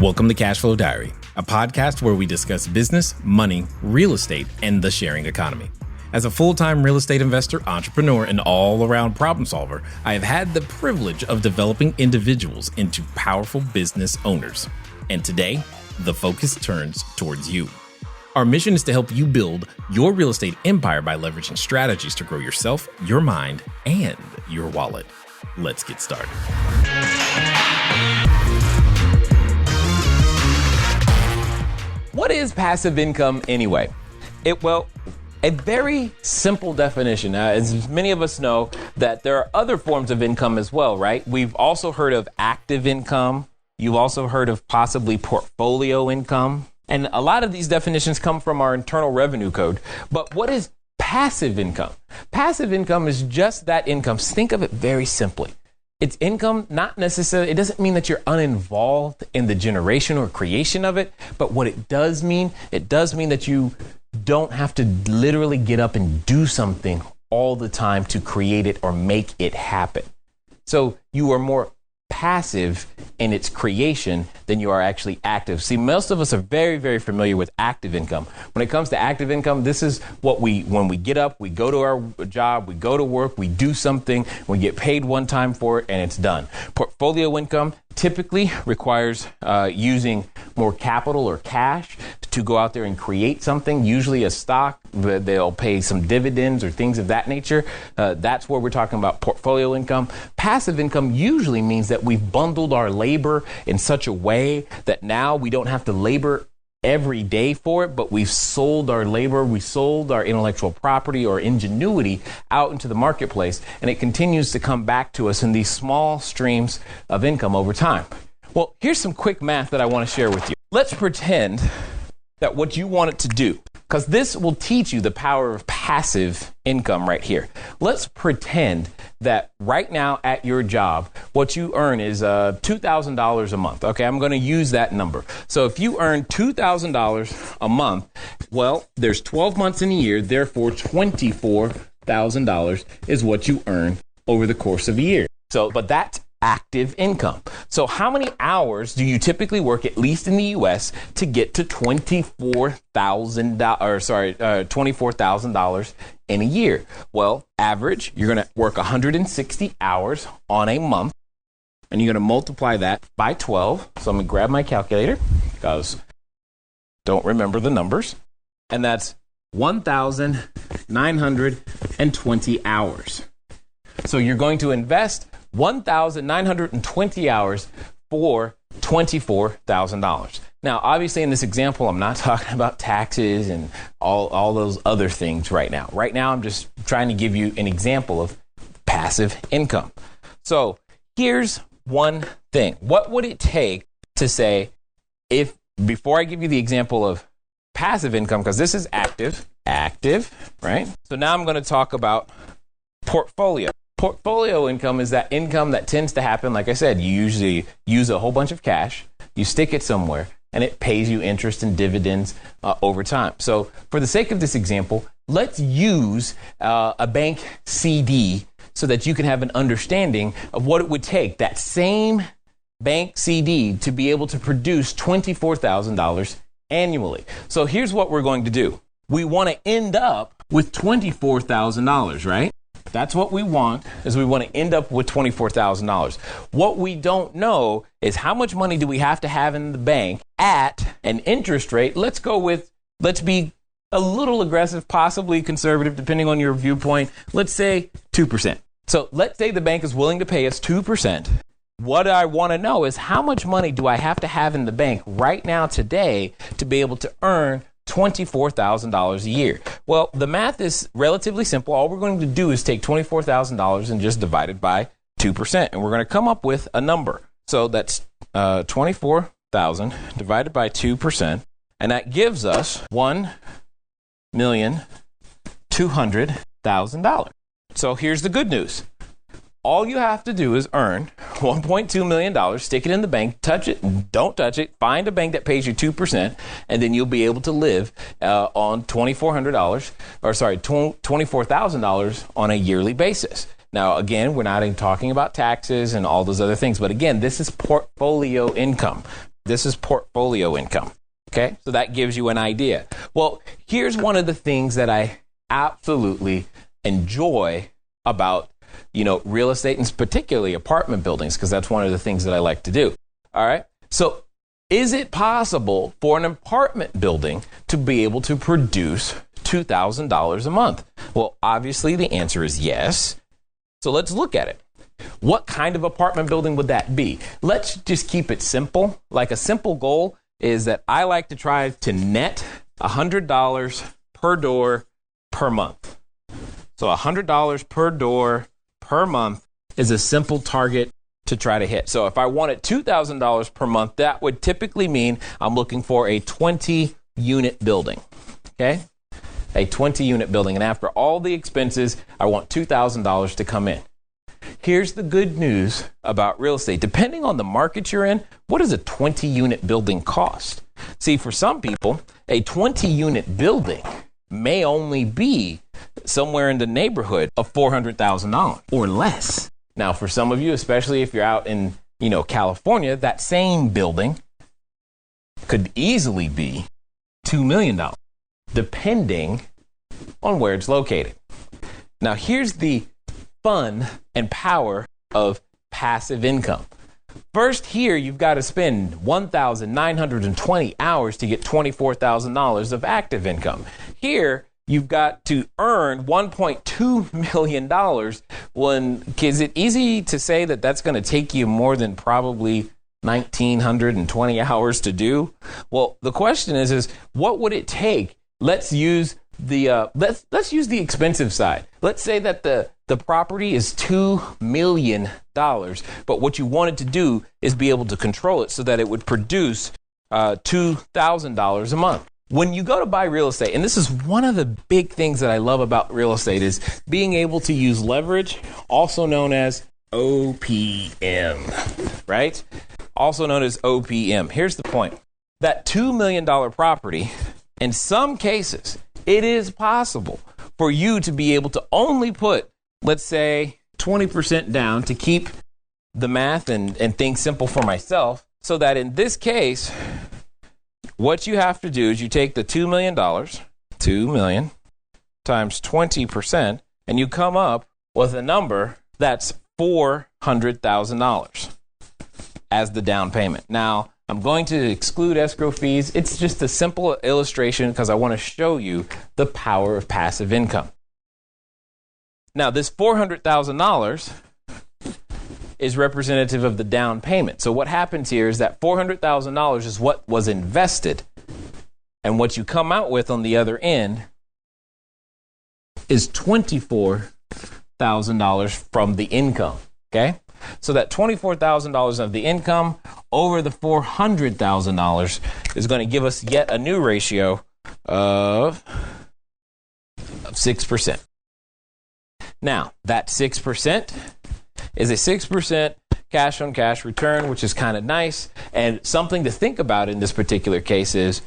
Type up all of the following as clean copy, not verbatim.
Welcome to Cashflow Diary, a podcast where we discuss business, money, real estate, and the sharing economy. As a full-time real estate investor, entrepreneur, and all-around problem solver, I have had the privilege of developing individuals into powerful business owners. And today, the focus turns towards you. Our mission is to help you build your real estate empire by leveraging strategies to grow yourself, your mind, and your wallet. Let's get started. What is passive income anyway? A very simple definition. As many of us know that there are other forms of income as well, right? We've also heard of active income. You've also heard of possibly portfolio income. And a lot of these definitions come from our Internal Revenue Code. But what is passive income? Passive income is just that income. Think of it very simply. It's income, not necessarily, it doesn't mean that you're uninvolved in the generation or creation of it, but what it does mean that you don't have to literally get up and do something all the time to create it or make it happen. So you are more passive in its creation than you are actually active. See, most of us are very, very familiar with active income. When it comes to active income, this is what when we get up, we go to our job, we go to work, we do something, we get paid one time for it, and it's done. Portfolio income typically requires using more capital or cash to go out there and create something, usually a stock. They'll pay some dividends or things of that nature. That's where we're talking about portfolio income. Passive income usually means that we've bundled our labor in such a way that now we don't have to labor every day for it, but we've sold our labor, we sold our intellectual property or ingenuity out into the marketplace, and it continues to come back to us in these small streams of income over time. Well, here's some quick math that I want to share with you. Let's pretend that what you want it to do, because this will teach you the power of passive income right here. Let's pretend that right now at your job, what you earn is $2,000 a month. Okay, I'm going to use that number. So if you earn $2,000 a month, well, there's 12 months in a year, therefore $24,000 is what you earn over the course of a year. But that's active income. So how many hours do you typically work, at least in the U.S., to get to $24,000 in a year? Well, average, you're going to work 160 hours on a month, and you're going to multiply that by 12. So I'm going to grab my calculator because don't remember the numbers. And that's 1,920 hours. So you're going to invest 1,920 hours for $24,000. Now, obviously, in this example, I'm not talking about taxes and all those other things right now. Right now, I'm just trying to give you an example of passive income. So here's one thing. What would it take to say, before I give you the example of passive income, because this is active, right? So now I'm going to talk about portfolio. Portfolio income is that income that tends to happen, like I said, you usually use a whole bunch of cash, you stick it somewhere, and it pays you interest and dividends over time. So for the sake of this example, let's use a bank CD so that you can have an understanding of what it would take, that same bank CD, to be able to produce $24,000 annually. So here's what we're going to do. We want to end up with $24,000, right? That's what we want, is we want to end up with $24,000. What we don't know is how much money do we have to have in the bank at an interest rate. Let's be a little aggressive, possibly conservative, depending on your viewpoint. Let's say 2%. So let's say the bank is willing to pay us 2%. What I want to know is how much money do I have to have in the bank right now today to be able to earn $24,000 a year. Well, the math is relatively simple. All we're going to do is take $24,000 and just divide it by 2%, and we're going to come up with a number. So that's 24,000 divided by 2%, and that gives us $1,200,000. So here's the good news. All you have to do is earn $1.2 million, stick it in the bank, touch it, don't touch it, find a bank that pays you 2%, and then you'll be able to live on $24,000 on a yearly basis. Now, again, we're not even talking about taxes and all those other things. But again, this is portfolio income. This is portfolio income. Okay, so that gives you an idea. Well, here's one of the things that I absolutely enjoy about, real estate, and particularly apartment buildings, because that's one of the things that I like to do. All right. So is it possible for an apartment building to be able to produce $2,000 a month? Well, obviously the answer is yes. So let's look at it. What kind of apartment building would that be? Let's just keep it simple. Like a simple goal is that I like to try to net $100 per door per month. So $100 per door per month is a simple target to try to hit. So if I wanted $2,000 per month, that would typically mean I'm looking for a 20-unit building. Okay? A 20-unit building. And after all the expenses, I want $2,000 to come in. Here's the good news about real estate. Depending on the market you're in, what does a 20-unit building cost? See, for some people, a 20-unit building may only be somewhere in the neighborhood of $400,000 or less. Now, for some of you, especially if you're out in, California, that same building could easily be $2 million, depending on where it's located. Now, here's the fun and power of passive income. First, here you've got to spend 1,920 hours to get $24,000 of active income. Here, you've got to earn $1.2 million. Is it easy to say that that's going to take you more than probably 1,920 hours to do? Well, the question is what would it take? Let's use let's use the expensive side. Let's say that the property is $2 million, but what you wanted to do is be able to control it so that it would produce $2,000 a month. When you go to buy real estate, and this is one of the big things that I love about real estate, is being able to use leverage, also known as OPM, right? Also known as OPM. Here's the point. That $2 million property, in some cases, it is possible for you to be able to only put, let's say, 20% down to keep the math and things simple for myself, so that in this case, what you have to do is you take the $2 million, 2 million times 20%, and you come up with a number that's $400,000 as the down payment. Now, I'm going to exclude escrow fees. It's just a simple illustration because I want to show you the power of passive income. Now, this $400,000 is representative of the down payment. So what happens here is that $400,000 is what was invested, and what you come out with on the other end is $24,000 from the income, okay? So that $24,000 of the income over the $400,000 is going to give us yet a new ratio of 6%. Now, that 6% is a 6% cash on cash return, which is kind of nice. And something to think about in this particular case is,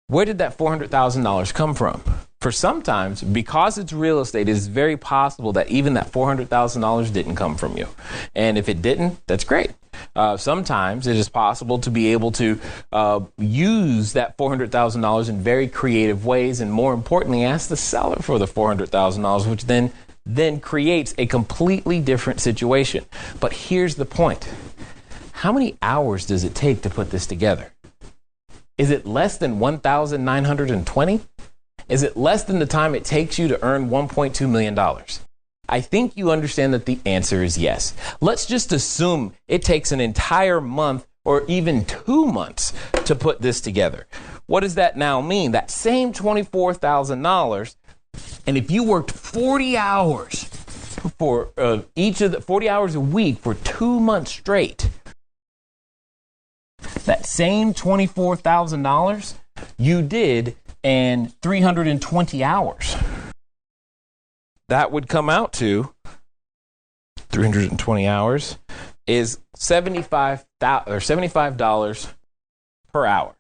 where did that $400,000 come from? For sometimes, because it's real estate, it is very possible that even that $400,000 didn't come from you. And if it didn't, that's great. Sometimes it is possible to be able to use that $400,000 in very creative ways, and more importantly, ask the seller for the $400,000, which then creates a completely different situation. But here's the point. How many hours does it take to put this together? Is it less than 1,920? Is it less than the time it takes you to earn $1.2 million? I think you understand that the answer is yes. Let's just assume it takes an entire month or even 2 months to put this together. What does that now mean? That same $24,000, and if you worked 40 hours for each of the 40 hours a week for 2 months straight, that same $24,000 you did in 320 hours. That would come out to 320 hours is $75 per hour,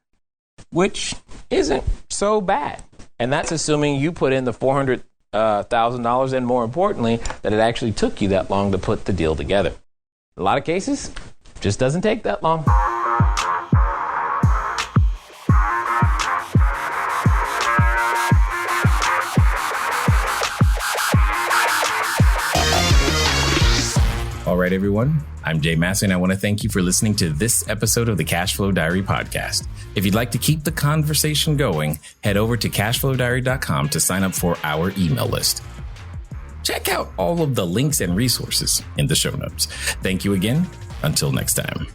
which isn't so bad. And that's assuming you put in the $400,000, and more importantly, that it actually took you that long to put the deal together. A lot of cases, just doesn't take that long. right, everyone. I'm Jay Massey, and I want to thank you for listening to this episode of the Cashflow Diary podcast. If you'd like to keep the conversation going, head over to CashFlowDiary.com to sign up for our email list. Check out all of the links and resources in the show notes. Thank you again. Until next time.